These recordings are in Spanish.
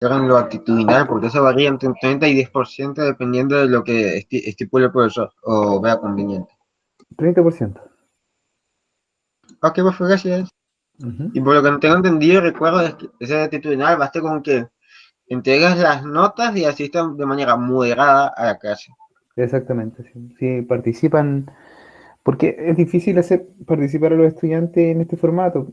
en lo actitudinal, porque eso varía entre un 30 y 10% dependiendo de lo que estipule el profesor o vea conveniente. 30%. Ok, pues gracias. Ujú. Y por lo que no tengo entendido, recuerdo es que ese actitudinal basta con que entregas las notas y asistan de manera moderada a la clase. Exactamente, sí. Sí, participan, porque es difícil hacer participar a los estudiantes en este formato.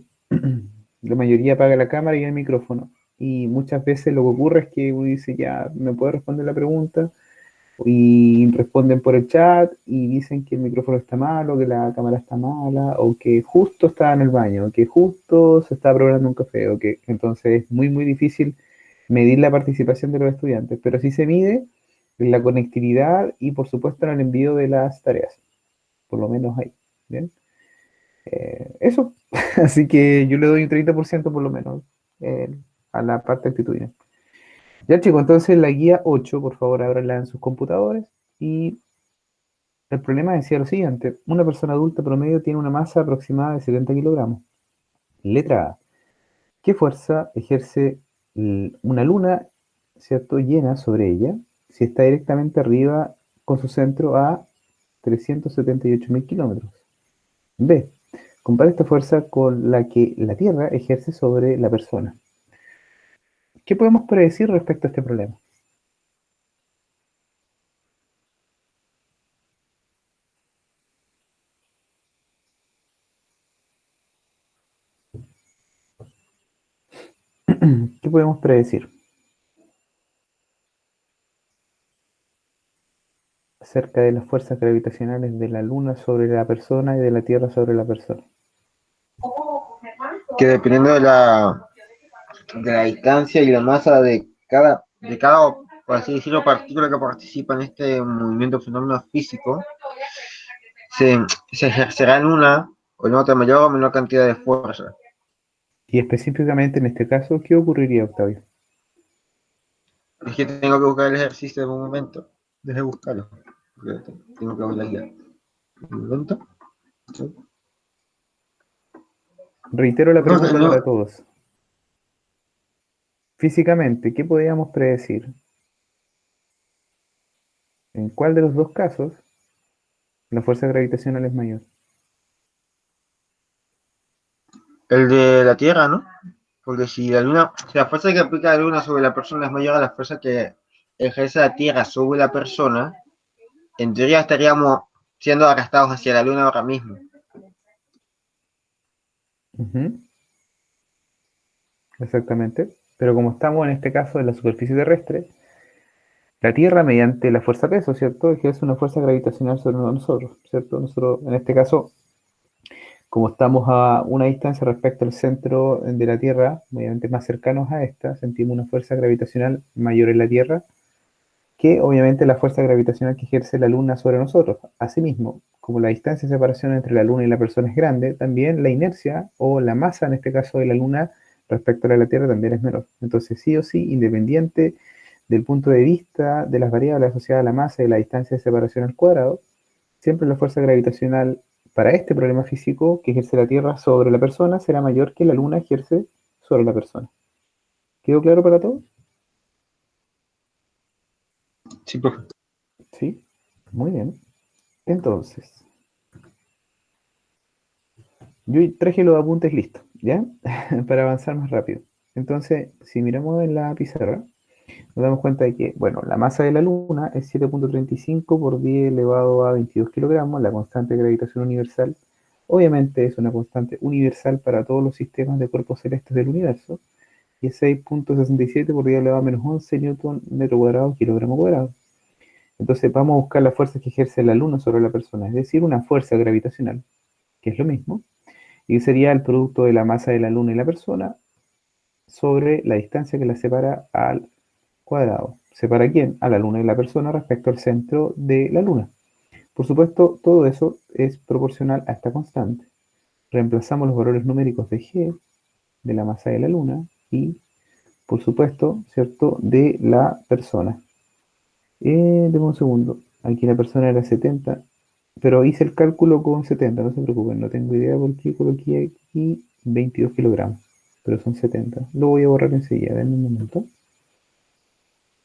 La mayoría apaga la cámara y el micrófono. Y muchas veces lo que ocurre es que uno dice, ya, ¿me puede responder la pregunta? Y responden por el chat y dicen que el micrófono está malo, que la cámara está mala, o que justo está en el baño, o que justo se está preparando un café, o que entonces es muy, muy difícil medir la participación de los estudiantes, pero sí se mide en la conectividad y por supuesto en el envío de las tareas, por lo menos ahí. ¿Bien? Eso, así que yo le doy un 30% por lo menos eh, a la parte actitudinal. Ya chicos, entonces la guía 8 por favor, ábranla en sus computadores y el problema decía lo siguiente, una persona adulta promedio tiene una masa aproximada de 70 kilogramos. Letra A. ¿Qué fuerza ejerce una luna, cierto, llena sobre ella si está directamente arriba con su centro a 378.000 kilómetros? B. Compara esta fuerza con la que la Tierra ejerce sobre la persona. ¿Qué podemos predecir respecto a este problema? ¿Qué podemos predecir acerca de las fuerzas gravitacionales de la Luna sobre la persona y de la Tierra sobre la persona? Que dependiendo de la distancia y la masa de cada, por así decirlo, partícula que participa en este movimiento fenómeno físico, se, se ejercerá en una o en otra mayor o menor cantidad de fuerza. Y específicamente en este caso, ¿qué ocurriría, Octavio? Es que tengo que buscar el ejercicio de un momento. Deje buscarlo. Tengo que ver la guía. Un momento. Reitero la No, pregunta no, para todos. Físicamente, ¿qué podríamos predecir? ¿En cuál de los dos casos la fuerza gravitacional es mayor? el de la Tierra, ¿no? Porque si la fuerza que aplica la Luna sobre la persona es mayor a la fuerza que ejerce la Tierra sobre la persona, en teoría estaríamos siendo arrastrados hacia la Luna ahora mismo. Ujú, exactamente. Pero como estamos en este caso en la superficie terrestre, la Tierra, mediante la fuerza peso, ¿cierto? Ejerce una fuerza gravitacional sobre nosotros, ¿cierto? Nosotros, en este caso, como estamos a una distancia respecto al centro de la Tierra, obviamente más cercanos a esta, sentimos una fuerza gravitacional mayor en la Tierra que obviamente la fuerza gravitacional que ejerce la Luna sobre nosotros. Asimismo, como la distancia de separación entre la Luna y la persona es grande, también la inercia o la masa, en este caso de la Luna, respecto a la de la Tierra también es menor. Entonces, sí o sí, independiente del punto de vista de las variables asociadas a la masa y la distancia de separación al cuadrado, siempre la fuerza gravitacional para este problema físico que ejerce la Tierra sobre la persona será mayor que la Luna ejerce sobre la persona. ¿Quedó claro para todos? Sí, profe. Sí. Muy bien. Entonces, yo traje los apuntes listos, ¿ya? Para avanzar más rápido. Entonces, si miramos en la pizarra, nos damos cuenta de que, bueno, la masa de la Luna es 7,35 por 10 elevado a 22 kilogramos, la constante de gravitación universal. Obviamente es una constante universal para todos los sistemas de cuerpos celestes del universo, y es 6,67 por 10 elevado a menos 11 newton metro cuadrado kilogramo cuadrado. Entonces vamos a buscar la fuerza que ejerce la Luna sobre la persona, es decir, una fuerza gravitacional, que es lo mismo, y sería el producto de la masa de la Luna y la persona sobre la distancia que la separa al cuadrado. ¿Separa quién? A la Luna y la persona respecto al centro de la Luna. Por supuesto, todo eso es proporcional a esta constante. Reemplazamos los valores numéricos de G, de la masa de la Luna, y, por supuesto, ¿cierto?, de la persona. Deme un segundo. Aquí la persona era 70, pero hice el cálculo con 70, no se preocupen, no tengo idea por qué coloqué aquí 22 kilogramos, pero son 70. Lo voy a borrar enseguida, denme un momento.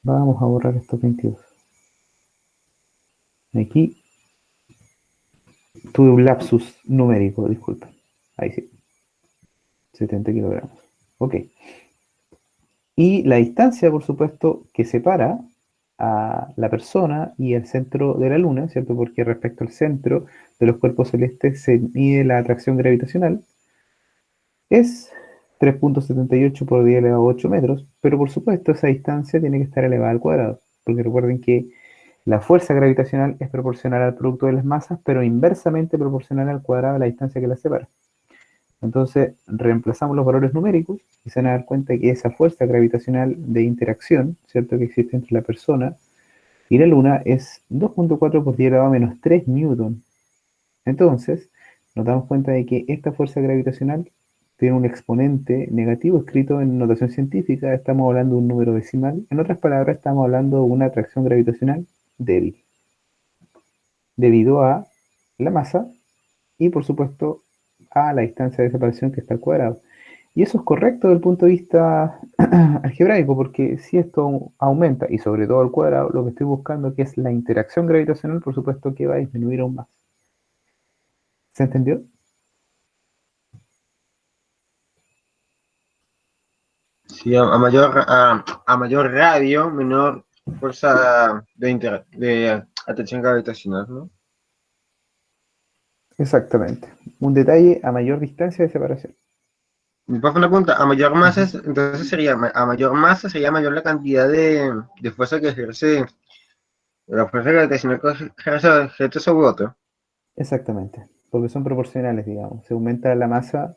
Vamos a borrar estos 22. Aquí tuve un lapsus numérico, disculpen. Ahí sí, 70 kilogramos. Ok. Y la distancia, por supuesto, que separa a la persona y el centro de la Luna, ¿cierto? Porque respecto al centro de los cuerpos celestes se mide la atracción gravitacional, es 3,78 por 10 elevado a 8 metros, pero por supuesto esa distancia tiene que estar elevada al cuadrado, porque recuerden que la fuerza gravitacional es proporcional al producto de las masas, pero inversamente proporcional al cuadrado de la distancia que las separa. Entonces, reemplazamos los valores numéricos y se van a dar cuenta que esa fuerza gravitacional de interacción, ¿cierto?, que existe entre la persona y la Luna es 2,4 por 10 elevado a menos 3 newton. Entonces, nos damos cuenta de que esta fuerza gravitacional tiene un exponente negativo escrito en notación científica, estamos hablando de un número decimal. En otras palabras, estamos hablando de una atracción gravitacional débil, debido a la masa y, por supuesto, a la distancia de separación que está al cuadrado. Y eso es correcto desde el punto de vista algebraico, porque si esto aumenta, y sobre todo al cuadrado, lo que estoy buscando que es la interacción gravitacional, por supuesto que va a disminuir aún más. ¿Se entendió? Sí, a mayor radio, menor fuerza de atracción gravitacional, ¿no? Exactamente. Un detalle a mayor distancia de separación. Me pasa una pregunta, a mayor masa, Ujú. entonces sería, a mayor masa sería mayor la cantidad de fuerza que ejerce, la fuerza gravitacional que ejerce sobre otro. Exactamente. Porque son proporcionales, digamos. Se aumenta la masa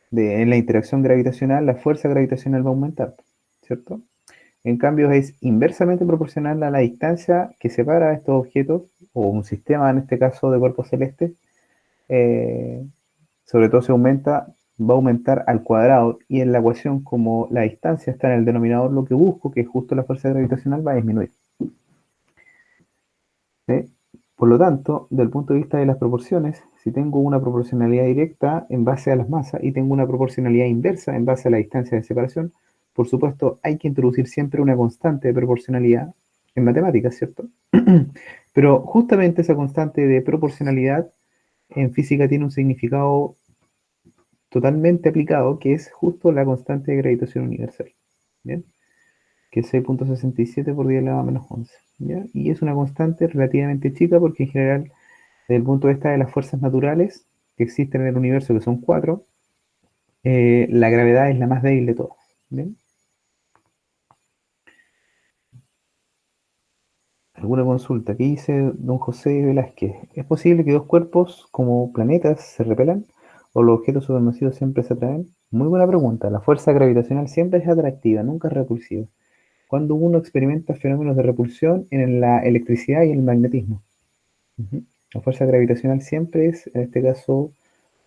en la interacción gravitacional, la fuerza gravitacional va a aumentar, ¿cierto? En cambio, es inversamente proporcional a la distancia que separa a estos objetos, o un sistema en este caso de cuerpos celestes, eh, sobre todo va a aumentar al cuadrado, y en la ecuación, como la distancia está en el denominador, lo que busco, que es justo la fuerza gravitacional, va a disminuir. ¿Sí? Por lo tanto, desde el punto de vista de las proporciones, si tengo una proporcionalidad directa en base a las masas y tengo una proporcionalidad inversa en base a la distancia de separación, por supuesto hay que introducir siempre una constante de proporcionalidad en matemáticas, ¿cierto? Pero justamente esa constante de proporcionalidad en física tiene un significado totalmente aplicado, que es justo la constante de gravitación universal. ¿Bien? Que es 6,67 por 10 elevado a menos 11. ¿Ya? Y es una constante relativamente chica porque en general, desde el punto de vista de las fuerzas naturales que existen en el universo, que son cuatro, la gravedad es la más débil de todas. ¿Bien? ¿Alguna consulta? ¿Qué dice don José Velázquez? ¿Es posible que dos cuerpos como planetas se repelan o los objetos supermasivos siempre se atraen? Muy buena pregunta. La fuerza gravitacional siempre es atractiva, nunca es repulsiva. Cuando uno experimenta fenómenos de repulsión en la electricidad y el magnetismo. Ujú. La fuerza gravitacional siempre es, en este caso,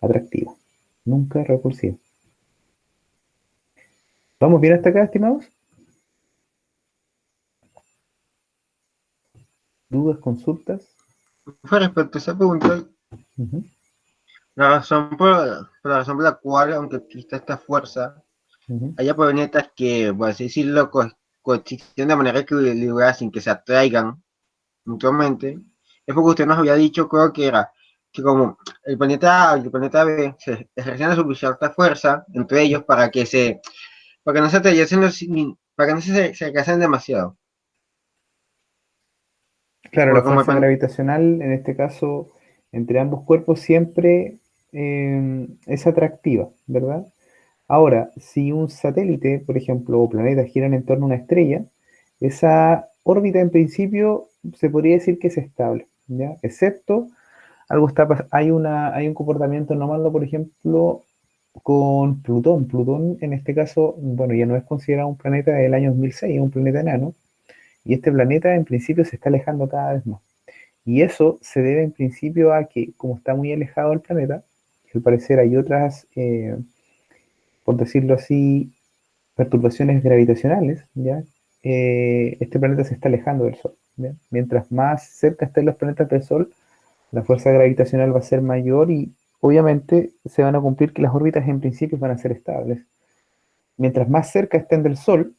atractiva, nunca repulsiva. ¿Vamos bien hasta acá, estimados? ¿Dudas, consultas? Fue respecto a esa pregunta, Ujú, la razón por la cual, aunque exista esta fuerza, ujú. haya planetas que, por así decirlo, coexisten de manera equilibrada sin que se atraigan mutuamente, es porque usted nos había dicho, creo que era, que como el planeta A y el planeta B se ejercían su cierta fuerza entre ellos para que no se atraviesen para que no se casen demasiado. Claro, la Porque como el fuerza planeta, gravitacional, en este caso, entre ambos cuerpos siempre es atractiva, ¿verdad? Ahora, si un satélite, por ejemplo, o planeta giran en torno a una estrella, esa órbita en principio se podría decir que es estable, ¿ya? Excepto hay un comportamiento anómalo, por ejemplo, con Plutón. Plutón, en este caso, bueno, ya no es considerado un planeta del año 2006, es un planeta enano, y este planeta en principio se está alejando cada vez más. Y eso se debe en principio a que, como está muy alejado del planeta, al parecer hay otras, por decirlo así, perturbaciones gravitacionales, ¿ya? Este planeta se está alejando del Sol, ¿ya? Mientras más cerca estén los planetas del Sol, la fuerza gravitacional va a ser mayor y obviamente se van a cumplir que las órbitas en principio van a ser estables. Mientras más cerca estén del Sol,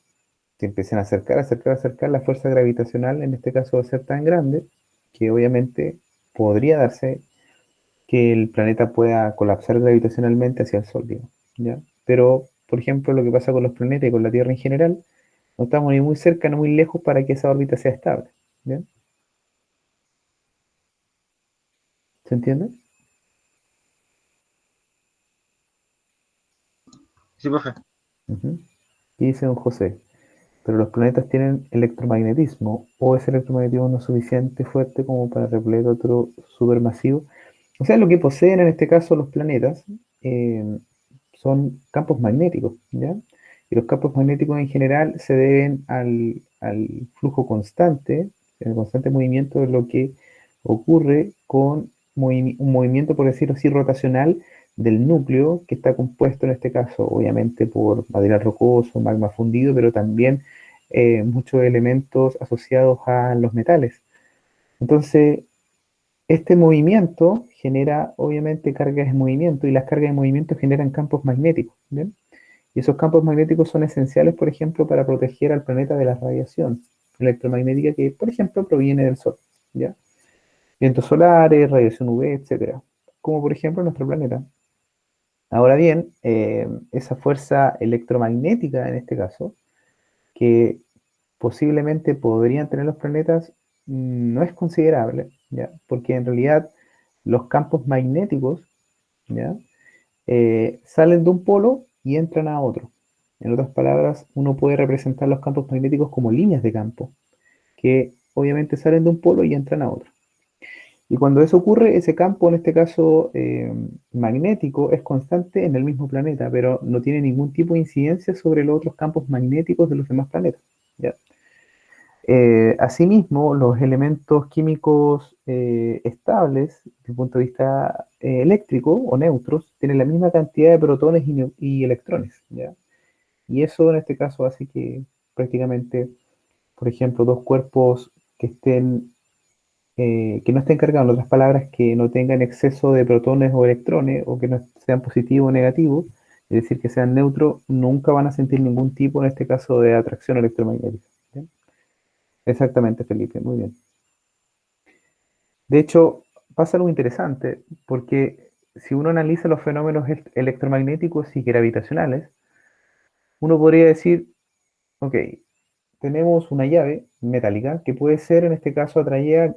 se empiezan a acercar, acercar, acercar, la fuerza gravitacional en este caso va a ser tan grande que obviamente podría darse que el planeta pueda colapsar gravitacionalmente hacia el Sol, digamos, ¿ya? Pero, por ejemplo, lo que pasa con los planetas y con la Tierra en general, no estamos ni muy cerca ni muy lejos para que esa órbita sea estable, ¿ya? ¿Se entiende? Sí, profe. Ujú. Y dice don José, pero los planetas tienen electromagnetismo, o ese electromagnetismo no es suficiente fuerte como para repeler otro supermasivo. O sea, lo que poseen en este caso los planetas eh, son campos magnéticos, ¿ya? Y los campos magnéticos en general se deben al flujo constante, el constante movimiento de lo que ocurre con un movimiento, por decirlo así, rotacional del núcleo, que está compuesto en este caso, obviamente, por material rocoso, magma fundido, pero también muchos elementos asociados a los metales. Entonces, este movimiento genera obviamente cargas de movimiento y las cargas de movimiento generan campos magnéticos, ¿bien? Y esos campos magnéticos son esenciales, por ejemplo, para proteger al planeta de la radiación electromagnética que, por ejemplo, proviene del Sol, ¿ya? Vientos solares, radiación UV, etcétera, como por ejemplo nuestro planeta. Ahora bien, esa fuerza electromagnética en este caso, que posiblemente podrían tener los planetas, no es considerable, ¿ya? Porque en realidad los campos magnéticos, ¿ya? Salen de un polo y entran a otro. En otras palabras, uno puede representar los campos magnéticos como líneas de campo, que obviamente salen de un polo y entran a otro. Y cuando eso ocurre, ese campo, en este caso magnético, es constante en el mismo planeta, pero no tiene ningún tipo de incidencia sobre los otros campos magnéticos de los demás planetas, ¿ya? Asimismo, los elementos químicos estables, desde el punto de vista eléctrico o neutros, tienen la misma cantidad de protones y electrones, ¿ya? Y eso en este caso hace que prácticamente, por ejemplo, dos cuerpos que no estén cargados, en otras palabras, que no tengan exceso de protones o electrones, o que no sean positivos o negativos, es decir, que sean neutros, nunca van a sentir ningún tipo, en este caso, de atracción electromagnética, ¿ya? Exactamente, Felipe, muy bien. De hecho, pasa algo interesante, porque si uno analiza los fenómenos electromagnéticos y gravitacionales, uno podría decir, ok, tenemos una llave metálica que puede ser en este caso atraída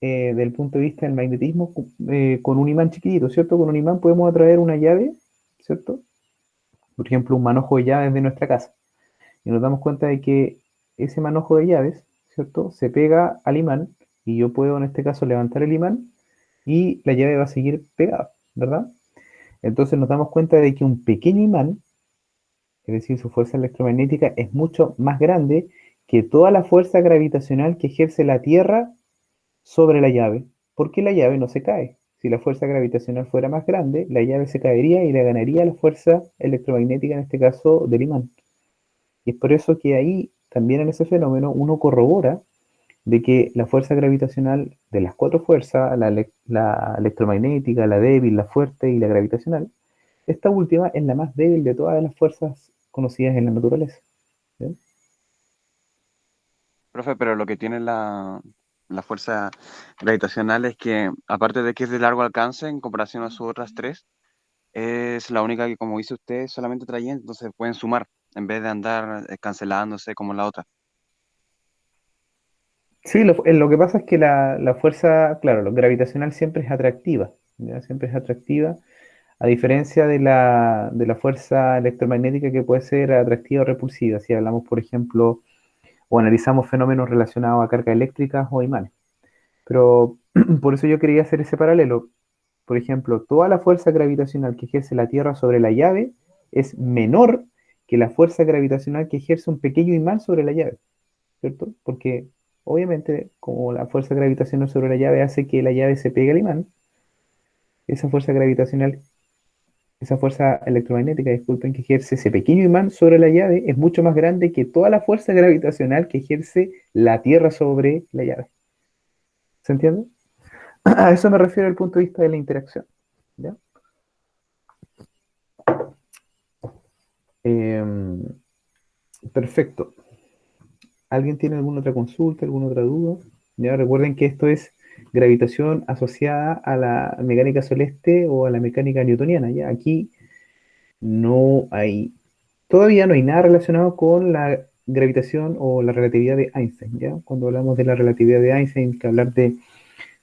del punto de vista del magnetismo con un imán chiquitito, ¿cierto? Con un imán podemos atraer una llave, ¿cierto? Por ejemplo, un manojo de llaves de nuestra casa. Y nos damos cuenta de que ese manojo de llaves, ¿cierto? Se pega al imán y yo puedo en este caso levantar el imán y la llave va a seguir pegada, ¿verdad? Entonces nos damos cuenta de que un pequeño imán, es decir, su fuerza electromagnética es mucho más grande que toda la fuerza gravitacional que ejerce la Tierra sobre la llave, porque la llave no se cae. Si la fuerza gravitacional fuera más grande, la llave se caería y le ganaría la fuerza electromagnética, en este caso del imán. Y es por eso que ahí, también en ese fenómeno, uno corrobora de que la fuerza gravitacional de las cuatro fuerzas, la electromagnética, la débil, la fuerte y la gravitacional, esta última es la más débil de todas las fuerzas conocidas en la naturaleza, ¿sí? Profe, pero lo que tiene la fuerza gravitacional es que, aparte de que es de largo alcance en comparación a sus otras tres, es la única que, como dice usted, solamente trae, entonces pueden sumar en vez de andar cancelándose como la otra. Sí, lo que pasa es que la fuerza, claro, lo gravitacional siempre es atractiva, ¿ya? Siempre es atractiva, a diferencia de la fuerza electromagnética que puede ser atractiva o repulsiva, si hablamos, por ejemplo, o analizamos fenómenos relacionados a cargas eléctricas o imanes. Pero por eso yo quería hacer ese paralelo. Por ejemplo, toda la fuerza gravitacional que ejerce la Tierra sobre la llave es menor que la fuerza gravitacional que ejerce un pequeño imán sobre la llave, ¿cierto? Porque obviamente, como la fuerza gravitacional sobre la llave hace que la llave se pegue al imán, esa fuerza gravitacional, esa fuerza electromagnética, disculpen, que ejerce ese pequeño imán sobre la llave es mucho más grande que toda la fuerza gravitacional que ejerce la Tierra sobre la llave. ¿Se entiende? A eso me refiero al punto de vista de la interacción, ¿ya? Em, Perfecto. ¿Alguien tiene alguna otra consulta, alguna otra duda? Ya recuerden que esto es gravitación asociada a la mecánica celeste o a la mecánica newtoniana. Ya aquí no hay, todavía no hay nada relacionado con la gravitación o la relatividad de Einstein. ¿Ya? Cuando hablamos de la relatividad de Einstein, hay que hablar de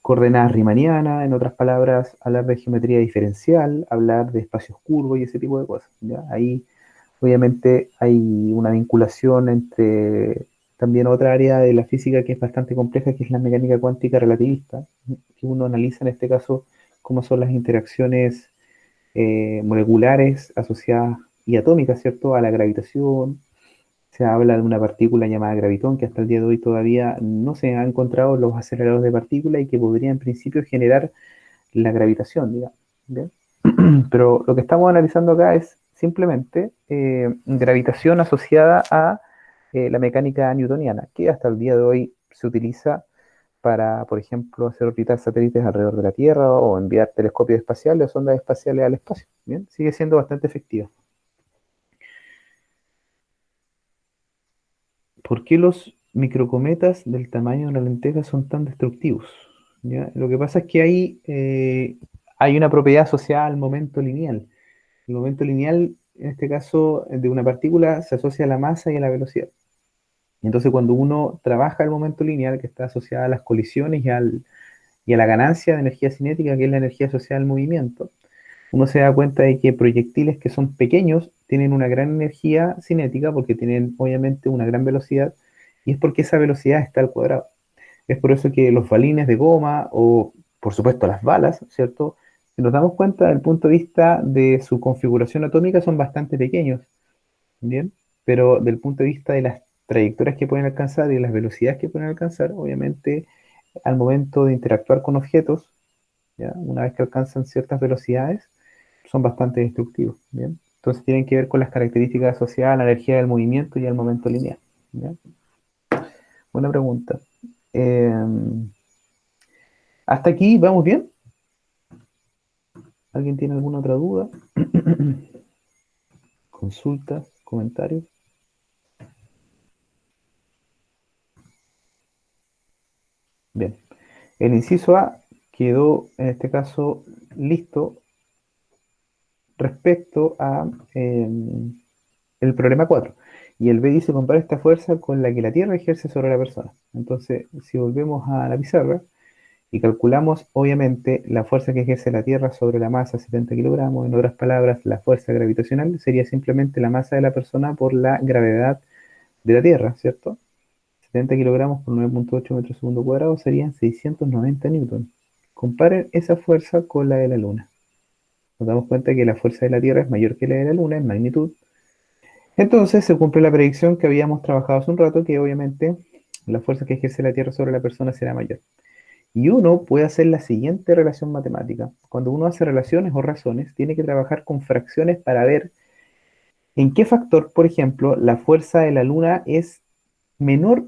coordenadas riemannianas, en otras palabras, hablar de geometría diferencial, hablar de espacios curvos y ese tipo de cosas. ¿Ya? Ahí obviamente hay una vinculación entre también otra área de la física que es bastante compleja, que es la mecánica cuántica relativista, que uno analiza en este caso cómo son las interacciones moleculares asociadas y atómicas, ¿cierto?, a la gravitación. Se habla de una partícula llamada gravitón que hasta el día de hoy todavía no se han encontrado los aceleradores de partículas y que podría en principio generar la gravitación, digamos. ¿Bien? Pero lo que estamos analizando acá es simplemente gravitación asociada a la mecánica newtoniana, que hasta el día de hoy se utiliza para, por ejemplo, hacer orbitar satélites alrededor de la Tierra o enviar telescopios espaciales o sondas espaciales al espacio. Bien, sigue siendo bastante efectiva. ¿Por qué los microcometas del tamaño de una lenteja son tan destructivos? ¿Ya? Lo que pasa es que hay una propiedad asociada al momento lineal. El momento lineal, en este caso, de una partícula, se asocia a la masa y a la velocidad. Entonces, cuando uno trabaja el momento lineal, que está asociado a las colisiones y a la ganancia de energía cinética, que es la energía asociada al movimiento, uno se da cuenta de que proyectiles que son pequeños tienen una gran energía cinética porque tienen obviamente una gran velocidad y es porque esa velocidad está al cuadrado. Es por eso que los balines de goma o, por supuesto, las balas, ¿cierto? Si nos damos cuenta, desde el punto de vista de su configuración atómica, son bastante pequeños, ¿bien? Pero del punto de vista de las trayectorias que pueden alcanzar y las velocidades que pueden alcanzar, obviamente, al momento de interactuar con objetos, ¿ya? Una vez que alcanzan ciertas velocidades, son bastante destructivos, ¿bien? Entonces tienen que ver con las características asociadas a la energía del movimiento y al momento lineal, ¿ya? Buena pregunta. Eh, ¿Hasta aquí vamos bien? ¿Alguien tiene alguna otra duda? ¿Consultas? ¿Comentarios? Bien. El inciso A quedó, en este caso, listo respecto a el problema 4. Y el B dice compara esta fuerza con la que la Tierra ejerce sobre la persona. Entonces, si volvemos a la pizarra y calculamos, obviamente, la fuerza que ejerce la Tierra sobre la masa, 70 kilogramos, en otras palabras, la fuerza gravitacional sería simplemente la masa de la persona por la gravedad de la Tierra, ¿cierto? 70 kilogramos por 9,8 metros segundo cuadrado serían 690 newton. Comparen esa fuerza con la de la Luna. Nos damos cuenta que la fuerza de la Tierra es mayor que la de la Luna en magnitud. Entonces se cumple la predicción que habíamos trabajado hace un rato, que obviamente la fuerza que ejerce la Tierra sobre la persona será mayor. Y uno puede hacer la siguiente relación matemática. Cuando uno hace relaciones o razones, tiene que trabajar con fracciones para ver en qué factor, por ejemplo, la fuerza de la Luna es menor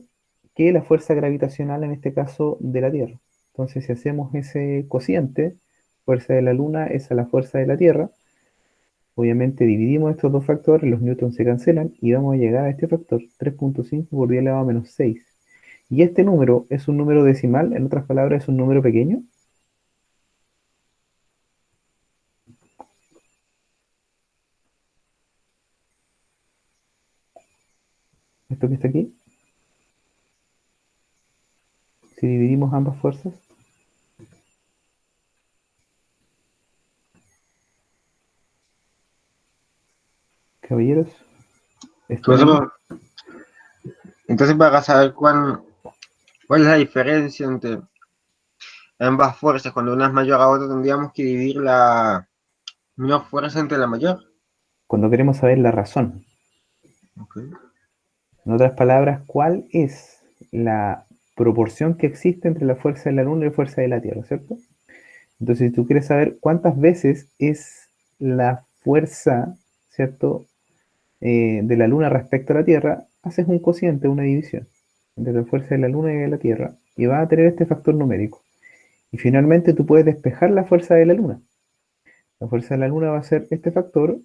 que la fuerza gravitacional, en este caso, de la Tierra. Entonces, si hacemos ese cociente, fuerza de la Luna es a la fuerza de la Tierra, obviamente dividimos estos dos factores, los newtons se cancelan y vamos a llegar a este factor, 3,5 por 10 elevado a menos 6. Y este número es un número decimal, en otras palabras, es un número pequeño. Esto que está aquí, si dividimos ambas fuerzas, caballeros, ¿están Entonces, ahí? entonces para saber cuál es la diferencia entre ambas fuerzas, cuando una es mayor a otra, tendríamos que dividir la menor fuerza entre la mayor. Cuando queremos saber la razón. Okay. En otras palabras, ¿cuál es la proporción que existe entre la fuerza de la Luna y la fuerza de la Tierra, ¿cierto? Entonces, si tú quieres saber cuántas veces es la fuerza, ¿cierto?, de la Luna respecto a la Tierra, haces un cociente, una división entre la fuerza de la Luna y de la Tierra, y vas a tener este factor numérico. Y finalmente tú puedes despejar la fuerza de la Luna. La fuerza de la Luna va a ser este factor,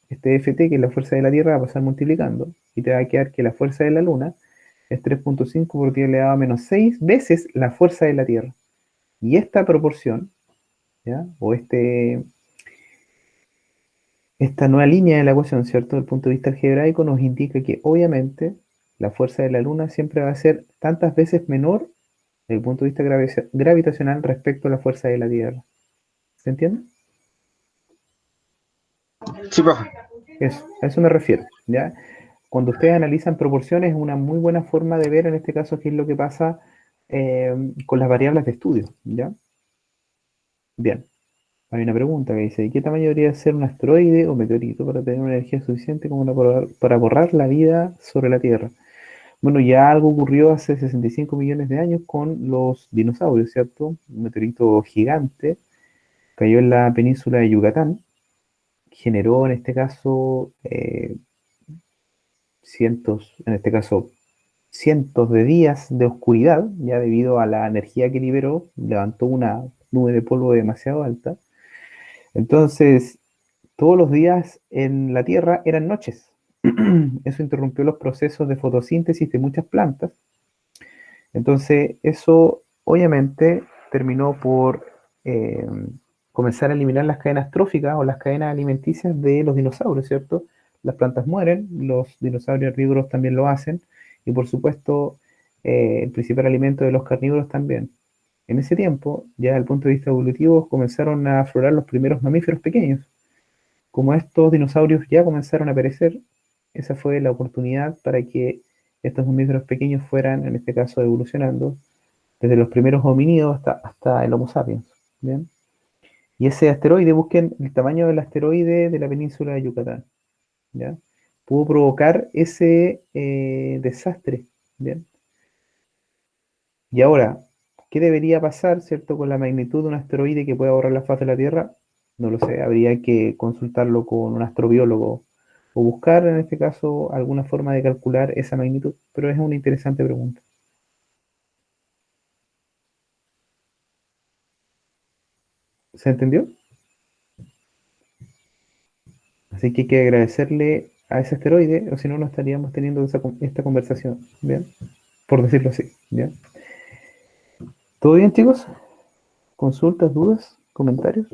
este Ft, que es la fuerza de la Tierra, va a pasar multiplicando, y te va a quedar que la fuerza de la Luna es 3.5 por 10 elevado a menos 6 veces la fuerza de la Tierra. Y esta proporción, ¿ya? O esta nueva línea de la ecuación, ¿cierto? Desde el punto de vista algebraico nos indica que obviamente la fuerza de la Luna siempre va a ser tantas veces menor desde el punto de vista gravitacional respecto a la fuerza de la Tierra. ¿Se entiende? Sí, profe. Eso, a eso me refiero, ¿ya? Cuando ustedes analizan proporciones es una muy buena forma de ver en este caso qué es lo que pasa con las variables de estudio, ¿ya? Bien, hay una pregunta que dice, ¿qué tamaño debería ser un asteroide o meteorito para tener una energía suficiente como para borrar la vida sobre la Tierra? Bueno, ya algo ocurrió hace 65 millones de años con los dinosaurios, ¿cierto? Un meteorito gigante cayó en la península de Yucatán, generó en este caso en este caso cientos de días de oscuridad, ya debido a la energía que liberó, levantó una nube de polvo demasiado alta. Entonces, todos los días en la Tierra eran noches. Eso interrumpió los procesos de fotosíntesis de muchas plantas. Entonces, eso obviamente terminó por eh, comenzar a eliminar las cadenas tróficas o las cadenas alimenticias de los dinosaurios, ¿cierto? Las plantas mueren, los dinosaurios herbívoros también lo hacen, y por supuesto, el principal alimento de los carnívoros también. En ese tiempo, ya desde el punto de vista evolutivo, comenzaron a aflorar los primeros mamíferos pequeños. Como estos dinosaurios ya comenzaron a perecer, esa fue la oportunidad para que estos mamíferos pequeños fueran, en este caso, evolucionando desde los primeros homínidos hasta el Homo sapiens. ¿Bien? Y ese asteroide, busquen el tamaño del asteroide de la península de Yucatán. ¿Ya? Pudo provocar ese desastre. ¿Bien? Y ahora, ¿qué debería pasar, cierto, con la magnitud de un asteroide que pueda borrar la faz de la Tierra? No lo sé, habría que consultarlo con un astrobiólogo o buscar, en este caso, alguna forma de calcular esa magnitud, pero es una interesante pregunta. ¿Se entendió? Así que hay que agradecerle a ese asteroide, o si no, no estaríamos teniendo esta conversación, ¿bien? Por decirlo así, ¿bien? ¿Todo bien, chicos? ¿Consultas, dudas, comentarios?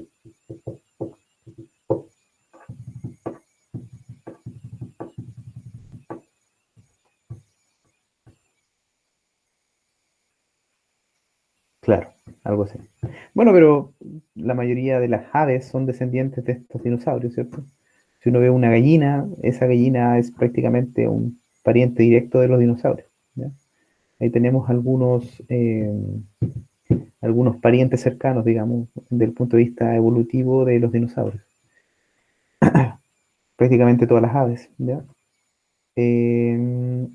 Claro, algo así. Bueno, pero la mayoría de las aves son descendientes de estos dinosaurios, ¿cierto? Si uno ve una gallina, esa gallina es prácticamente un pariente directo de los dinosaurios, ¿ya? Ahí tenemos algunos parientes cercanos, digamos, desde el punto de vista evolutivo de los dinosaurios. Prácticamente todas las aves, ¿ya? Eh,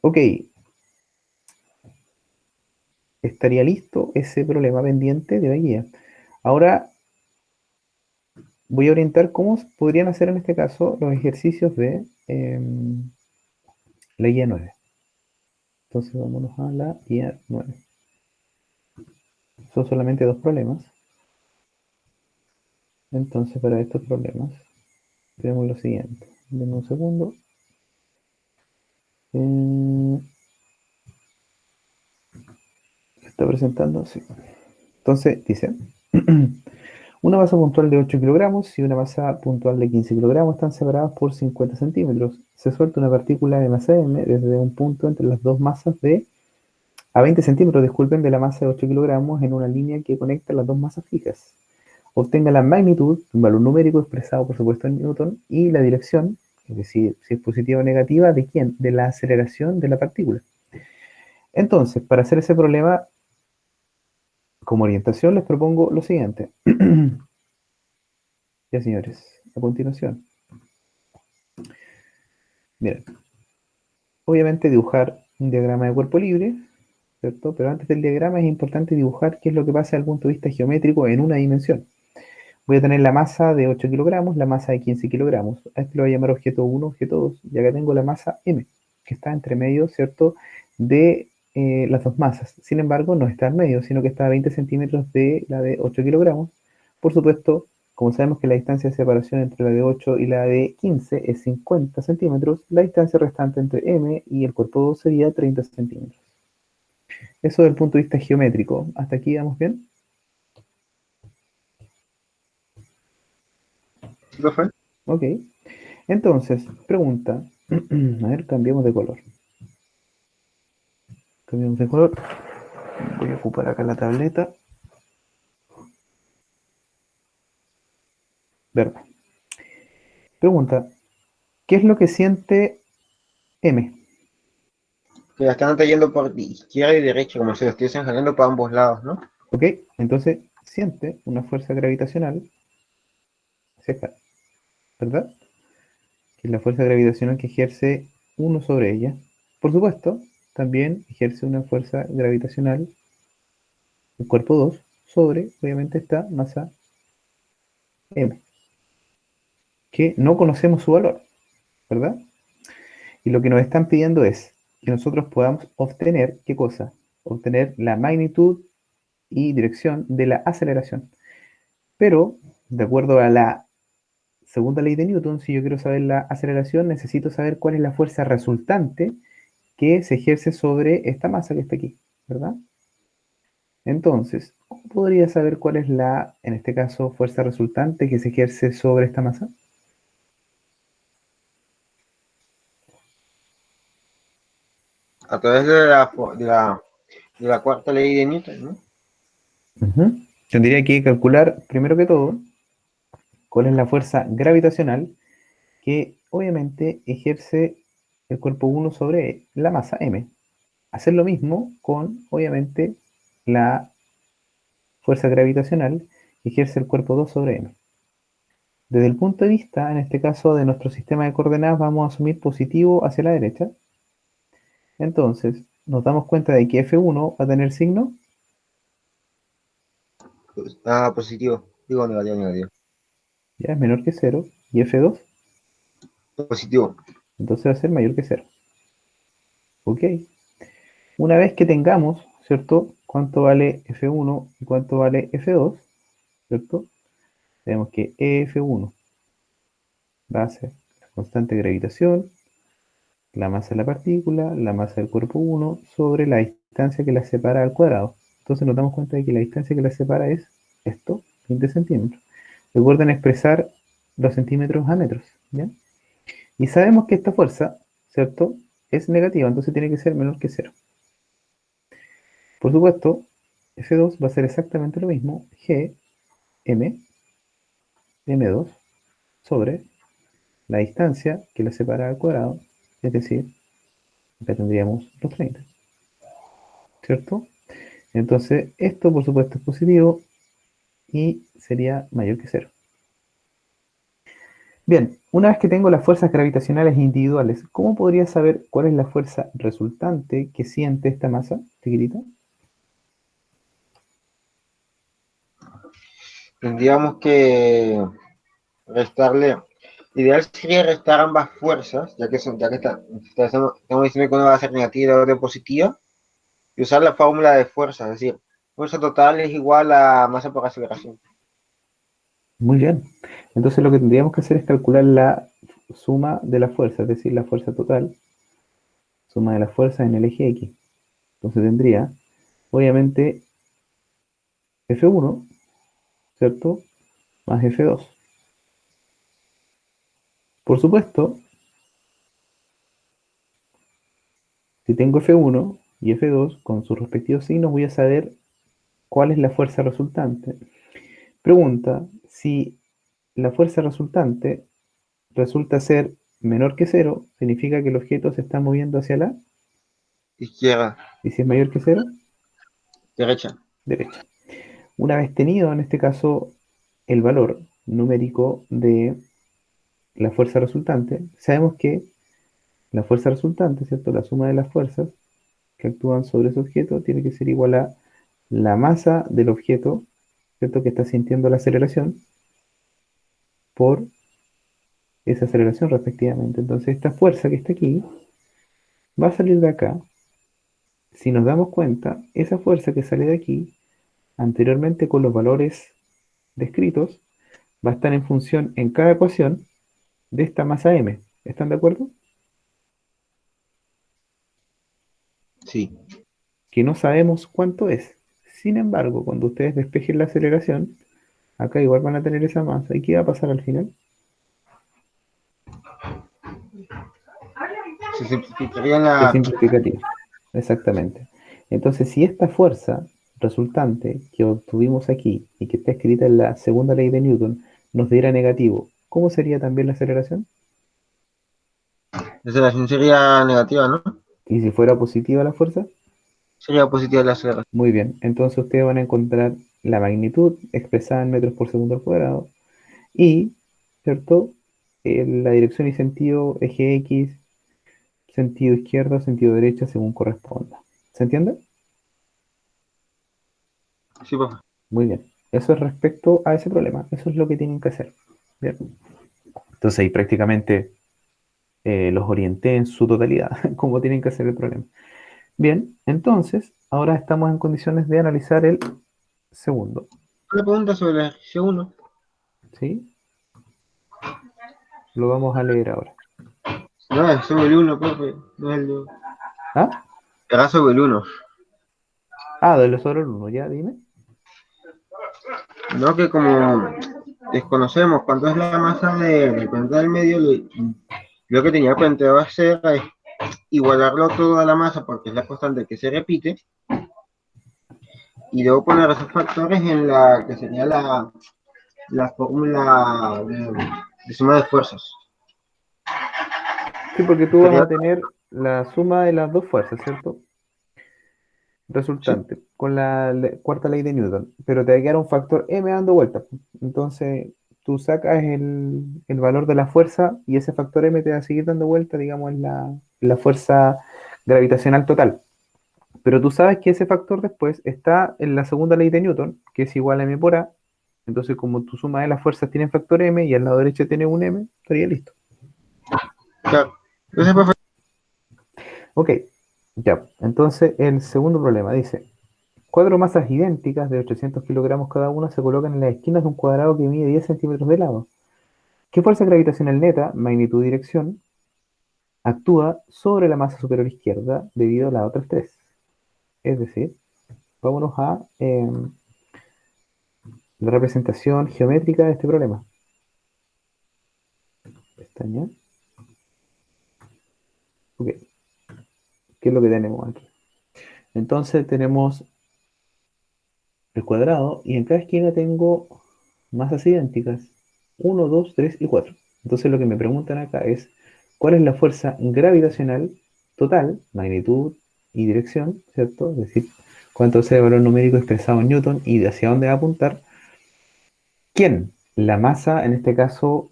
ok, estaría listo ese problema pendiente de la guía. Ahora voy a orientar cómo podrían hacer en este caso los ejercicios de la guía 9. Entonces vámonos a la guía 9. Son solamente dos problemas. Entonces para estos problemas tenemos lo siguiente. Denme un segundo. ¿Está presentando? Sí. Entonces dice, una masa puntual de 8 kilogramos y una masa puntual de 15 kilogramos están separadas por 50 centímetros. Se suelta una partícula de masa m desde un punto entre las dos masas a 20 centímetros, disculpen, de la masa de 8 kilogramos en una línea que conecta las dos masas fijas. Obtenga la magnitud, un valor numérico expresado por supuesto en Newton, y la dirección, es decir, si es positiva o negativa, ¿de quién? De la aceleración de la partícula. Entonces, para hacer ese problema, como orientación les propongo lo siguiente. Ya, señores, a continuación. Miren, obviamente dibujar un diagrama de cuerpo libre, ¿cierto? Pero antes del diagrama es importante dibujar qué es lo que pasa desde el punto de vista geométrico en una dimensión. Voy a tener la masa de 8 kilogramos, la masa de 15 kilogramos. A este lo voy a llamar objeto 1, objeto 2. Y acá tengo la masa M, que está entre medio, ¿cierto?, de las dos masas. Sin embargo, no está en medio, sino que está a 20 centímetros de la de 8 kilogramos. Por supuesto, como sabemos que la distancia de separación entre la de 8 y la de 15 es 50 centímetros, la distancia restante entre M y el cuerpo 2 sería 30 centímetros. Eso desde el punto de vista geométrico. ¿Hasta aquí vamos bien? ¿Sí, profe? Ok. Entonces, pregunta. A ver, cambiemos de color. Cambiamos de color. Voy a ocupar acá la tableta. Verde. Pregunta. ¿Qué es lo que siente M? Que la están atrayendo por izquierda y derecha, como si lo estuviesen jalando para ambos lados, ¿no? Ok. Entonces, siente una fuerza gravitacional hacia acá, ¿verdad? Que es la fuerza gravitacional que ejerce uno sobre ella. Por supuesto, también ejerce una fuerza gravitacional el cuerpo 2 sobre, obviamente, esta masa M, que no conocemos su valor, ¿verdad? Y lo que nos están pidiendo es que nosotros podamos obtener, ¿qué cosa? Obtener la magnitud y dirección de la aceleración. Pero, de acuerdo a la segunda ley de Newton, si yo quiero saber la aceleración, necesito saber cuál es la fuerza resultante que se ejerce sobre esta masa que está aquí, ¿verdad? Entonces, ¿cómo podría saber cuál es la, en este caso, fuerza resultante que se ejerce sobre esta masa? A través de la cuarta ley de Newton, ¿no? Ujú. Tendría que calcular, primero que todo, cuál es la fuerza gravitacional que obviamente ejerce el cuerpo 1 sobre la masa m. Hacer lo mismo con, obviamente, la fuerza gravitacional que ejerce el cuerpo 2 sobre m. Desde el punto de vista, en este caso, de nuestro sistema de coordenadas, vamos a asumir positivo hacia la derecha. Entonces, nos damos cuenta de que F1 va a tener signo, Positivo. Digo negativo, negativo. ya es menor que 0, y F2, Positivo. entonces va a ser mayor que 0. Ok. Una vez que tengamos, ¿cierto? ¿Cuánto vale F1 y cuánto vale F2? ¿Cierto? Tenemos que F1 va a ser la constante de gravitación, la masa de la partícula, la masa del cuerpo 1 sobre la distancia que la separa al cuadrado. Entonces nos damos cuenta de que la distancia que la separa es esto, 20 centímetros. Recuerden expresar los centímetros a metros, ¿ya? Y sabemos que esta fuerza, ¿cierto? Es negativa, entonces tiene que ser menor que 0. Por supuesto, F2 va a ser exactamente lo mismo, G, M, M2, sobre la distancia que la separa al cuadrado, es decir, acá tendríamos los 30, ¿cierto? Entonces, esto por supuesto es positivo y sería mayor que 0. Bien, una vez que tengo las fuerzas gravitacionales individuales, ¿cómo podría saber cuál es la fuerza resultante que siente esta masa chiquitita? Tendríamos que restarle. Ideal sería restar ambas fuerzas, estamos diciendo que una va a ser negativa y la otra positiva, y usar la fórmula de fuerza, es decir, fuerza total es igual a masa por aceleración. Muy bien. Entonces lo que tendríamos que hacer es calcular la suma de la fuerza, es decir, la fuerza total, suma de las fuerzas en el eje X. Entonces tendría, obviamente, F1, ¿cierto? Más F2. Por supuesto, si tengo F1 y F2 con sus respectivos signos, voy a saber cuál es la fuerza resultante. Pregunta, si la fuerza resultante resulta ser menor que 0, significa que el objeto se está moviendo hacia la, Izquierda, y si es mayor que 0, derecha. derecha. Una vez tenido, en este caso, el valor numérico de la fuerza resultante, sabemos que la fuerza resultante, ¿cierto? La suma de las fuerzas que actúan sobre ese objeto tiene que ser igual a la masa del objeto, ¿cierto? Que está sintiendo la aceleración por esa aceleración respectivamente. Entonces esta fuerza que está aquí va a salir de acá. Si nos damos cuenta, esa fuerza que sale de aquí, anteriormente con los valores descritos, va a estar en función en cada ecuación de esta masa m. ¿Están de acuerdo? Sí. Que no sabemos cuánto es. Sin embargo, cuando ustedes despejen la aceleración, acá igual van a tener esa masa. ¿Y qué va a pasar al final? Se simplificaría Se la... simplificaría. Exactamente. Entonces, si esta fuerza resultante que obtuvimos aquí y que está escrita en la segunda ley de Newton nos diera negativo, ¿cómo sería también la aceleración? La aceleración sería negativa, ¿no? Y si fuera positiva la fuerza, Sería positiva la aceleración. muy bien. Entonces ustedes van a encontrar la magnitud expresada en metros por segundo al cuadrado y, ¿cierto? La dirección y sentido, eje X, sentido izquierda, sentido derecha, según corresponda. ¿Se entiende? Sí, profe. Muy bien. Eso es respecto a ese problema. Eso es lo que tienen que hacer. Bien. Entonces ahí prácticamente los orienté en su totalidad, cómo tienen que hacer el problema. Bien, entonces ahora estamos en condiciones de analizar el segundo. Una pregunta sobre el ejercicio 1. ¿Sí? Lo vamos a leer ahora. No, es sobre el 1, profe. No es el 2. ¿Ah? Era sobre el 1. Ah, de los sobre el 1, ya, dime. No, que como desconocemos cuánto es la masa del planeta del medio, lo que tenía planteado hacer es igualarlo todo a la masa, porque es la constante que se repite, y luego poner esos factores en la que sería la fórmula de suma de esfuerzos. Sí, porque tú vas Sería, a tener la suma de las dos fuerzas, ¿cierto? sí, Resultante, con la cuarta ley de Newton, pero te va a quedar un factor m dando vueltas. Entonces, tú sacas el valor de la fuerza y ese factor m te va a seguir dando vueltas, digamos, en la fuerza gravitacional total. Pero tú sabes que ese factor después está en la segunda ley de Newton, que es igual a m por a. Entonces, como tu suma de las fuerzas tiene factor m y al lado derecho tiene un m, estaría listo. claro. Entonces, Ujú. profe, Ok, ya. Entonces, el segundo problema dice: cuatro masas idénticas de 800 kilogramos cada una se colocan en las esquinas de un cuadrado que mide 10 centímetros de lado. ¿Qué fuerza gravitacional neta, magnitud y dirección, actúa sobre la masa superior izquierda debido a las otras tres? Es decir, vámonos a la representación geométrica de este problema. Pestaña. Ok, ¿qué es lo que tenemos aquí? Entonces tenemos el cuadrado y en cada esquina tengo masas idénticas, uno, 2, 3 y 4. Entonces lo que me preguntan acá es, ¿cuál es la fuerza gravitacional total, magnitud y dirección, ¿cierto? Es decir, cuánto es el valor numérico expresado en Newton y de hacia dónde va a apuntar. ¿Quién? La masa, en este caso,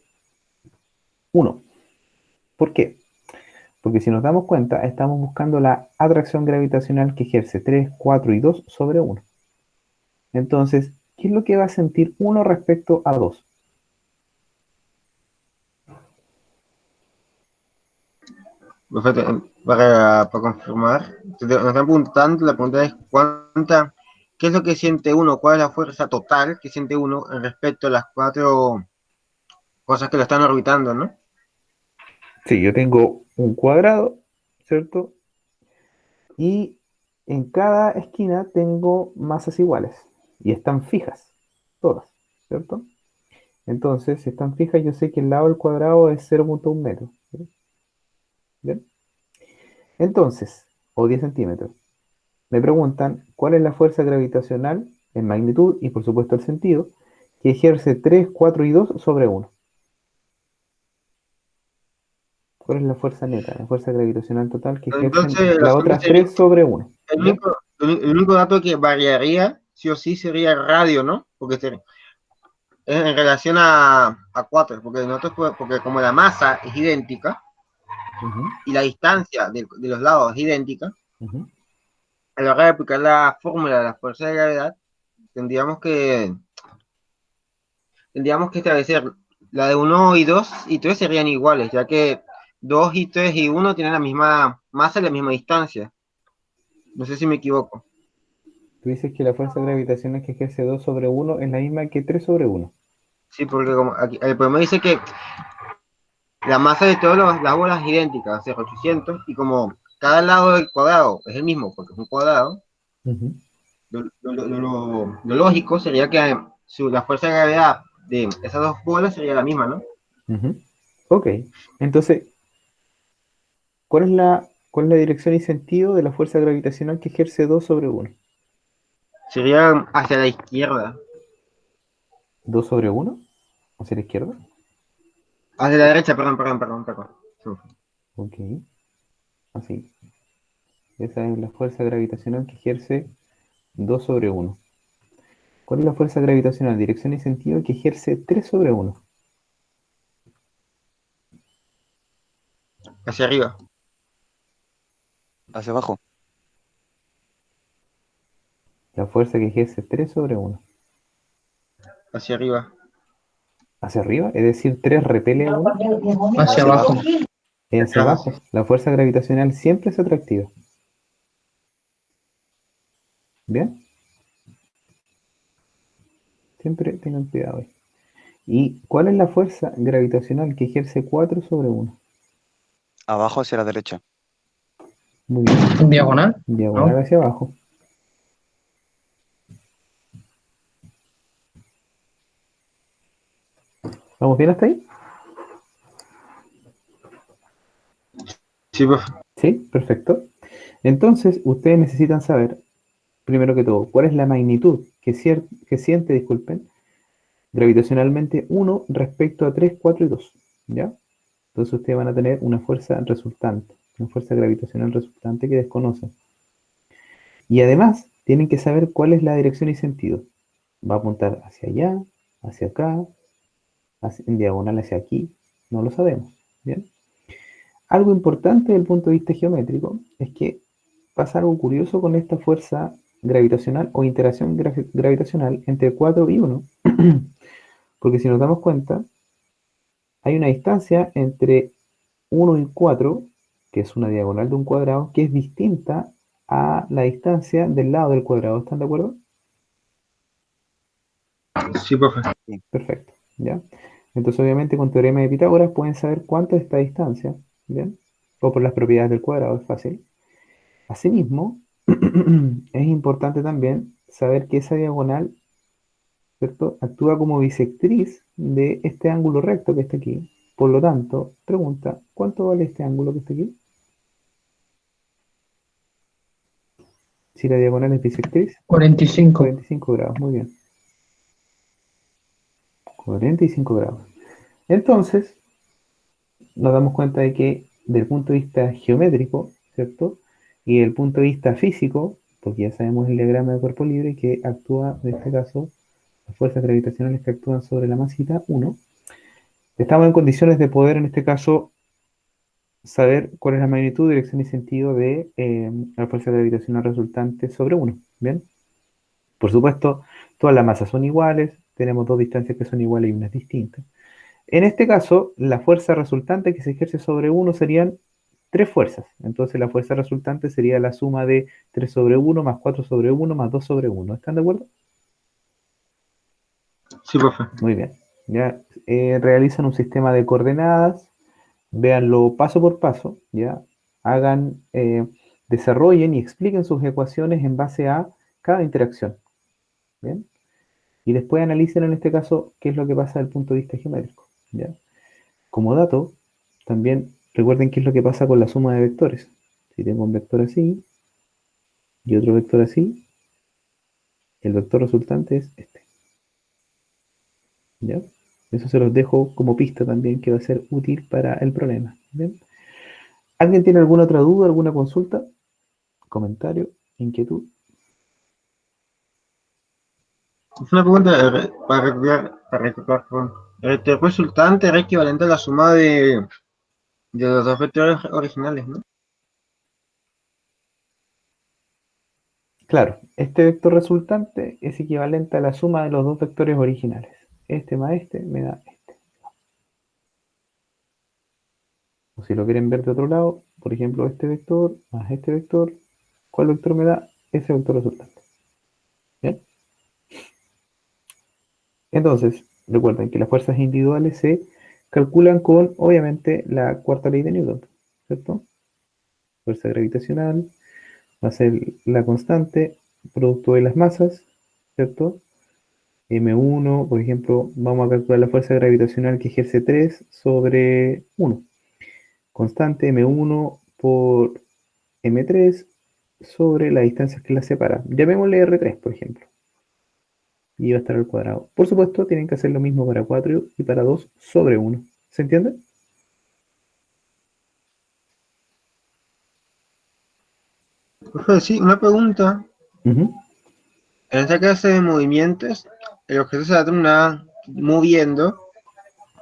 uno. ¿Por qué? Porque si nos damos cuenta, estamos buscando la atracción gravitacional que ejerce 3, 4 y 2 sobre uno. Entonces, ¿qué es lo que va a sentir uno respecto a 2? profe, para confirmar, nos están preguntando, la pregunta es ¿qué es lo que siente uno? ¿Cuál es la fuerza total que siente uno respecto a las cuatro cosas que lo están orbitando, ¿no? Sí, yo tengo un cuadrado, ¿cierto? Y en cada esquina tengo masas iguales y están fijas, todas, ¿cierto? Entonces, si están fijas, yo sé que el lado del cuadrado es 0,1 metro. ¿Bien? Entonces, o 10 centímetros. Me preguntan cuál es la fuerza gravitacional en magnitud y por supuesto el sentido que ejerce 3, 4 y 2 sobre uno. ¿Cuál es la fuerza neta, la fuerza gravitacional total que ejercen Entonces, la las suma otras sería, 3 sobre uno? ¿Bien? el único dato que variaría, sí o sí, sería el radio, ¿no? Porque es en relación a 4, porque como la masa es idéntica Ujú, y la distancia de los lados es idéntica, ujú. a la hora de aplicar la fórmula de la fuerza de gravedad, tendríamos que, tendríamos que establecer la de uno y 2 y 3 serían iguales, ya que 2 y 3 y uno tienen la misma masa y la misma distancia. No sé si me equivoco. Tú dices que la fuerza gravitacional que ejerce 2 sobre uno es la misma que 3 sobre uno. Sí, porque como aquí, el problema dice que la masa de todas las bolas es idéntica, o sea, 800, y como cada lado del cuadrado es el mismo, porque es un cuadrado, Ujú, lo lógico sería que la fuerza de gravedad de esas dos bolas sería la misma, ¿no? ujú. Ok, entonces, cuál es la dirección y sentido de la fuerza gravitacional que ejerce 2 sobre uno? Sería hacia la izquierda. ¿2 sobre uno? ¿Hacia la izquierda? Hacia la derecha, perdón. Sí. Ok, así. Esa es la fuerza gravitacional que ejerce 2 sobre uno. ¿Cuál es la fuerza gravitacional, dirección y sentido que ejerce 3 sobre uno? Hacia arriba, Hacia abajo. La fuerza que ejerce 3 sobre uno. hacia arriba. ¿Hacia arriba? Es decir, 3 repele a uno. Hacia Hacia abajo. abajo. Es hacia Ajá, abajo. La fuerza gravitacional siempre es atractiva. ¿Bien? Siempre tengan cuidado ahí. ¿Y cuál es la fuerza gravitacional que ejerce 4 sobre uno? Abajo hacia la derecha. Muy bien. Diagonal, Diagonal ¿no? hacia abajo. ¿Vamos bien hasta ahí? sí, profe. Sí, perfecto. Entonces, ustedes necesitan saber, primero que todo, cuál es la magnitud que siente, disculpen, gravitacionalmente uno respecto a 3, 4 y 2. ¿Ya? Entonces ustedes van a tener una fuerza resultante, una fuerza gravitacional resultante que desconocen. Y además, tienen que saber cuál es la dirección y sentido. ¿Va a apuntar hacia allá, hacia acá, en diagonal hacia aquí? No lo sabemos. ¿Bien? Algo importante desde el punto de vista geométrico es que pasa algo curioso con esta fuerza gravitacional o interacción gravitacional entre 4 y uno. Porque si nos damos cuenta, hay una distancia entre uno y 4, que es una diagonal de un cuadrado, que es distinta a la distancia del lado del cuadrado. ¿Están de acuerdo? Sí, profe. Sí. Perfecto. ¿Ya? Entonces, obviamente, con teorema de Pitágoras pueden saber cuánto es esta distancia. ¿Bien? O por las propiedades del cuadrado, es fácil. Asimismo, es importante también saber que esa diagonal, ¿cierto?, actúa como bisectriz de este ángulo recto que está aquí. Por lo tanto, pregunta, ¿cuánto vale este ángulo que está aquí? Si la diagonal es bisectriz, 45. 45 grados, muy bien. 45 grados. Entonces, nos damos cuenta de que, desde el punto de vista geométrico, ¿cierto? Y desde el punto de vista físico, porque ya sabemos el diagrama de cuerpo libre que actúa, en este caso, las fuerzas gravitacionales que actúan sobre la masita 1, estamos en condiciones de poder, en este caso, saber cuál es la magnitud, dirección y sentido de la fuerza gravitacional resultante sobre 1. ¿Bien? Por supuesto, todas las masas son iguales, tenemos dos distancias que son iguales y unas distintas. En este caso, la fuerza resultante que se ejerce sobre 1 serían tres fuerzas. Entonces, la fuerza resultante sería la suma de 3 sobre 1 más 4 sobre 1 más 2 sobre 1. ¿Están de acuerdo? Sí, profe. Muy bien. Ya realizan un sistema de coordenadas, véanlo paso por paso, ya hagan, desarrollen y expliquen sus ecuaciones en base a cada interacción. ¿Bien? Y después analicen en este caso qué es lo que pasa desde el punto de vista geométrico. ¿Ya? Como dato, también recuerden qué es lo que pasa con la suma de vectores. Si tengo un vector así y otro vector así, el vector resultante es este. ¿Ya? Eso se los dejo como pista también que va a ser útil para el problema. ¿Bien? ¿Alguien tiene alguna otra duda, alguna consulta, comentario, inquietud? Es una pregunta para recordar, perdón. El resultante era equivalente a la suma de los dos vectores originales, ¿no? Claro, este vector resultante es equivalente a la suma de los dos vectores originales. Este más este me da este. O si lo quieren ver de otro lado, por ejemplo, este vector más este vector, ¿cuál vector me da? Ese vector resultante. ¿Bien? Entonces, Recuerden que las fuerzas individuales se calculan con, obviamente, la cuarta ley de Newton, ¿cierto? Fuerza gravitacional va a ser la constante, producto de las masas, ¿cierto? M1, por ejemplo, vamos a calcular la fuerza gravitacional que ejerce 3 sobre 1. Constante M1 por M3 sobre la distancia que la separa. Llamémosle R3, por ejemplo. Y va a estar al cuadrado. Por supuesto, tienen que hacer lo mismo para 4 y para 2 sobre 1. ¿Se entiende? Profe, sí, una pregunta. Ujú. En esta clase de movimientos, el objeto se va a terminar moviendo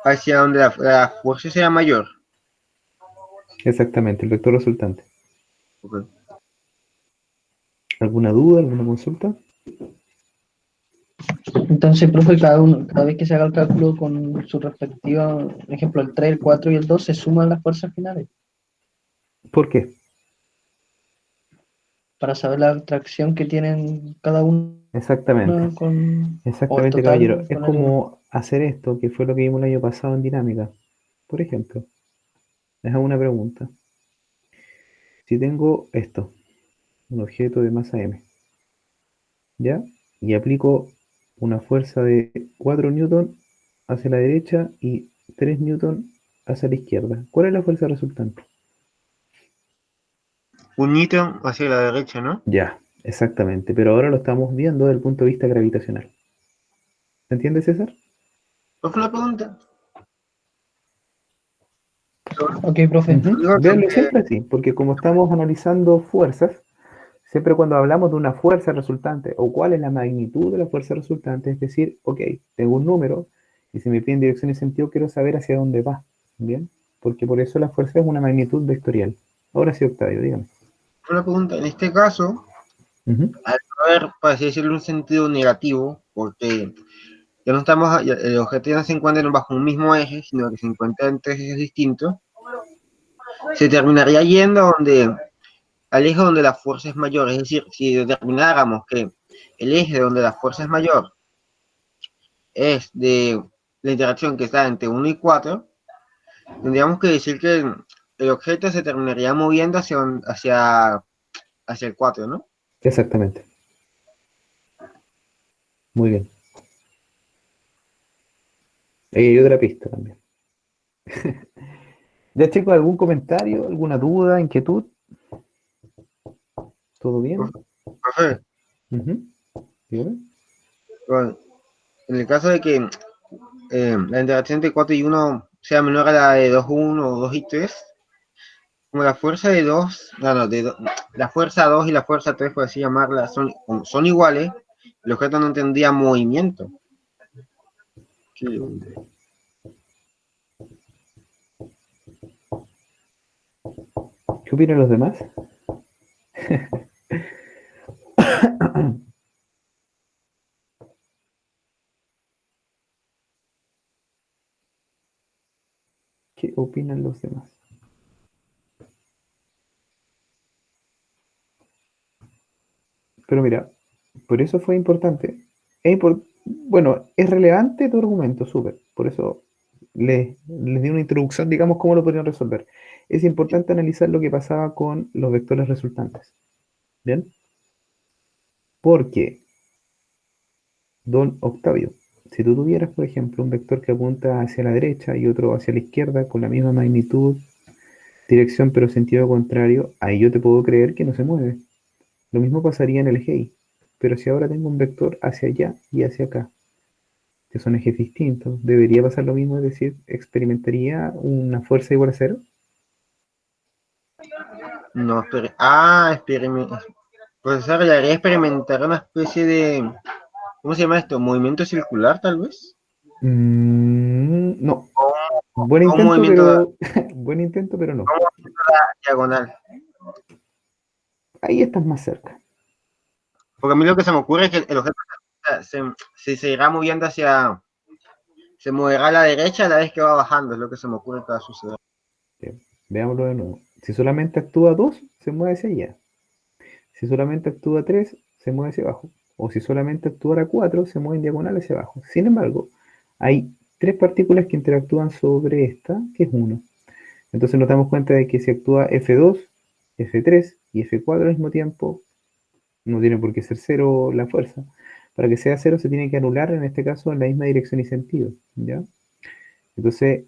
hacia donde la fuerza sea mayor. Exactamente, el vector resultante. Ok. ¿Alguna duda, alguna consulta? Entonces, profe, cada vez que se haga el cálculo con su respectiva, por ejemplo, el 3, el 4 y el 2, se suman las fuerzas finales ¿Por qué? para saber la atracción que tienen cada uno Exactamente, o el exactamente, caballero. total Es con el... como hacer esto, que fue lo que vimos el año pasado en dinámica. Por ejemplo, les hago una pregunta. Si tengo esto, un objeto de masa m, ¿ya? Y aplico una fuerza de 4 newton hacia la derecha y 3 newton hacia la izquierda. ¿Cuál es la fuerza resultante? Un newton hacia la derecha, ¿no? Ya, exactamente, pero ahora lo estamos viendo desde el punto de vista gravitacional. ¿Se entiende, César? Profe, una pregunta. Ok, profe. Ujú. Digo Véanlo que siempre así, porque como estamos analizando fuerzas, siempre cuando hablamos de una fuerza resultante o cuál es la magnitud de la fuerza resultante, es decir, ok, tengo un número y si me piden dirección y sentido, quiero saber hacia dónde va. ¿Bien? Porque por eso la fuerza es una magnitud vectorial. Ahora sí, Octavio, dígame. una pregunta. En este caso, Ujú. al haber, por así decirlo, un sentido negativo, porque ya no estamos, el objeto ya no se encuentra bajo un mismo eje, sino que se encuentra en tres ejes distintos, se terminaría yendo al eje donde la fuerza es mayor. Es decir, si determináramos que el eje donde la fuerza es mayor es de la interacción que está entre 1 y 4, tendríamos que decir que el objeto se terminaría moviendo hacia el 4, ¿no? Exactamente. Muy bien. Ahí hay otra pista también. Ya, chicos, ¿algún comentario, alguna duda, inquietud? ¿Todo bien? Profe, Ujú. Dígame. bueno, en el caso de que la interacción entre 4 y 1 sea menor a la de 2, 1 o 2 y 3, como la fuerza de 2, la fuerza 2 y la fuerza 3, por así llamarla, son iguales, el objeto no tendría movimiento. Sí. ¿Qué opinan los demás? ¿Qué opinan los demás? Pero mira, por eso fue importante. Bueno, es relevante tu argumento, súper. Por eso les di una introducción, digamos, cómo lo podrían resolver. Es importante analizar lo que pasaba con los vectores resultantes. ¿Bien? Porque, don Octavio, si tú tuvieras, por ejemplo, un vector que apunta hacia la derecha y otro hacia la izquierda con la misma magnitud, dirección, pero sentido contrario, ahí yo te puedo creer que no se mueve. Lo mismo pasaría en el eje Y. Pero si ahora tengo un vector hacia allá y hacia acá, que son ejes distintos, ¿debería pasar lo mismo? Es decir, ¿experimentaría una fuerza igual a cero? No, pues haría experimentar una especie de, ¿cómo se llama esto? ¿Movimiento circular, tal vez? No. O Buen un intento, movimiento pero buen intento, pero no. diagonal. Ahí estás más cerca. Porque a mí lo que se me ocurre es que el objeto se irá moviendo se moverá a la derecha a la vez que va bajando, es lo que se me ocurre que va a suceder. Bien, veámoslo de nuevo. Si solamente actúa 2, se mueve hacia allá. Si solamente actúa 3, se mueve hacia abajo. O si solamente actuara 4, se mueve en diagonal hacia abajo. Sin embargo, hay 3 partículas que interactúan sobre esta, que es 1. Entonces nos damos cuenta de que si actúa F2, F3 y F4 al mismo tiempo, no tiene por qué ser 0 la fuerza. Para que sea 0 se tiene que anular, en este caso, en la misma dirección y sentido, ¿ya? Entonces,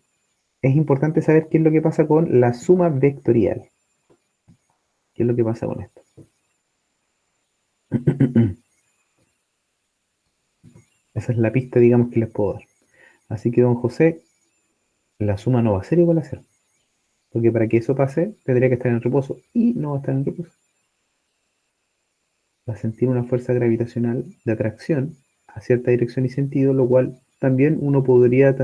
es importante saber qué es lo que pasa con la suma vectorial. ¿Qué es lo que pasa con esto? Esa es la pista, digamos, que les puedo dar. Así que, don José, la suma no va a ser igual a 0. Porque para que eso pase, tendría que estar en reposo. Y no va a estar en reposo. Va a sentir una fuerza gravitacional de atracción a cierta dirección y sentido, lo cual también uno podría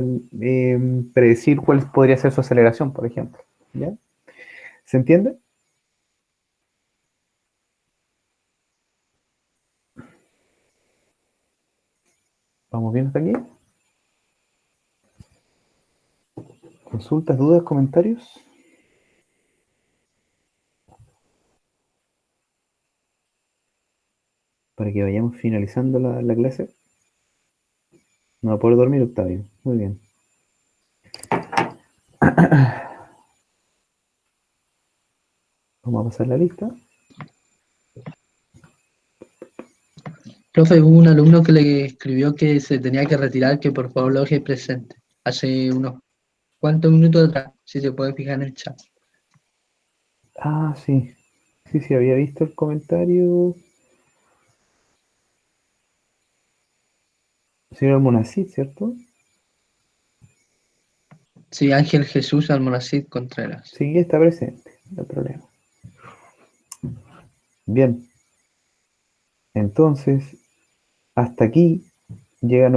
predecir cuál podría ser su aceleración, por ejemplo. ¿Ya? ¿Se entiende? ¿Vamos bien hasta aquí? ¿Consultas, dudas, comentarios? Para que vayamos finalizando la clase. No va a poder dormir, Octavio. Muy bien. Vamos a pasar la lista. Profe, hubo un alumno que le escribió que se tenía que retirar, que por favor lo deje presente. Hace unos cuantos minutos atrás, si se puede fijar en el chat. Ah, sí. Sí, había visto el comentario. Señor Monacid, ¿cierto? Sí, Ángel Jesús Almonacid Contreras. Sí, está presente. No hay problema. Bien. Entonces, hasta aquí llega